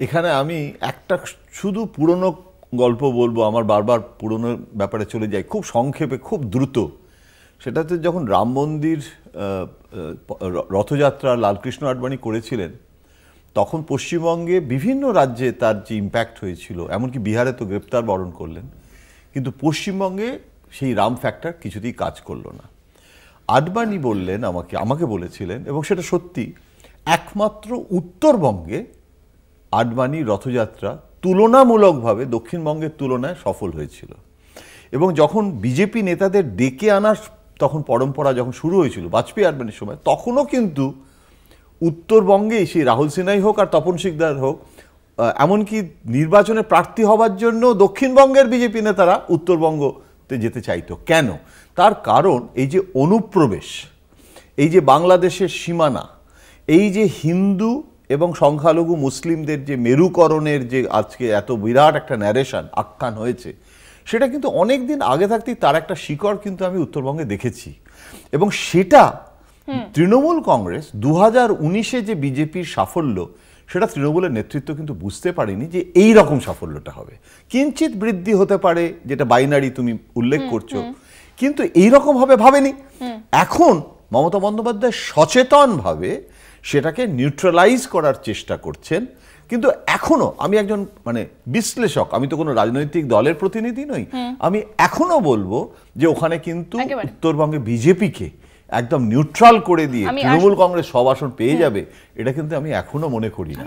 এখানে আমি একটা শুধু পুরনো গল্প বলবো, আমার বারবার পুরনো ব্যাপারে চলে যাই খুব সংক্ষেপে, খুব দ্রুত। সেটাতে যখন রাম মন্দির রথযাত্রা লালকৃষ্ণ আডবাণী করেছিলেন, তখন পশ্চিমবঙ্গে বিভিন্ন রাজ্যে তার যে ইম্প্যাক্ট হয়েছিল, এমনকি বিহারে তো গ্রেপ্তার বরণ করলেন, কিন্তু পশ্চিমবঙ্গে সেই রাম ফ্যাক্টর কিছুতেই কাজ করলো না। আডবাণী বললেন আমাকে বলেছিলেন, এবং সেটা সত্যি, একমাত্র উত্তরবঙ্গে আডবাণীর রথযাত্রা তুলনামূলকভাবে দক্ষিণবঙ্গের তুলনায় সফল হয়েছিল। এবং যখন বিজেপি নেতাদের ডেকে আনার তখন পরম্পরা যখন শুরু হয়েছিল বাজপেয়ী আডবাণীর সময়, তখনও কিন্তু উত্তরবঙ্গে সেই রাহুল সিনহাই হোক আর তপন শিকদার হোক, এমনকি নির্বাচনে প্রার্থী হবার জন্য দক্ষিণবঙ্গের বিজেপি নেতারা উত্তরবঙ্গতে যেতে চাইতো। কেন? তার কারণ এই যে অনুপ্রবেশ, এই যে বাংলাদেশের সীমানা, এই যে হিন্দু এবং সংখ্যালঘু মুসলিমদের যে মেরুকরণের যে আজকে এত বিরাট একটা ন্যারেশন আখ্যান হয়েছে, সেটা কিন্তু অনেক দিন আগে থাকতেই তার একটা শিকড় কিন্তু আমি উত্তরবঙ্গে দেখেছি। এবং সেটা তৃণমূল কংগ্রেস 2019-এ যে বিজেপির সাফল্য, সেটা তৃণমূলের নেতৃত্ব কিন্তু বুঝতে পারেনি যে এই রকম সাফল্যটা হবে। কিঞ্চিত বৃদ্ধি হতে পারে, যেটা বাইনারি তুমি উল্লেখ করছো, কিন্তু এইরকম হবে ভাবেনি। এখন মমতা বন্দ্যোপাধ্যায় সচেতনভাবে সেটাকে নিউট্রালাইজ করার চেষ্টা করছেন। কিন্তু এখনো আমি একজন বিশ্লেষক, আমি তো কোনো রাজনৈতিক দলের প্রতিনিধি নই, আমি এখনো বলবো যে ওখানে কিন্তু উত্তরবঙ্গে বিজেপিকে একদম নিউট্রাল করে দিয়ে তৃণমূল কংগ্রেস সব আসন পেয়ে যাবে, এটা কিন্তু আমি এখনো মনে করি না।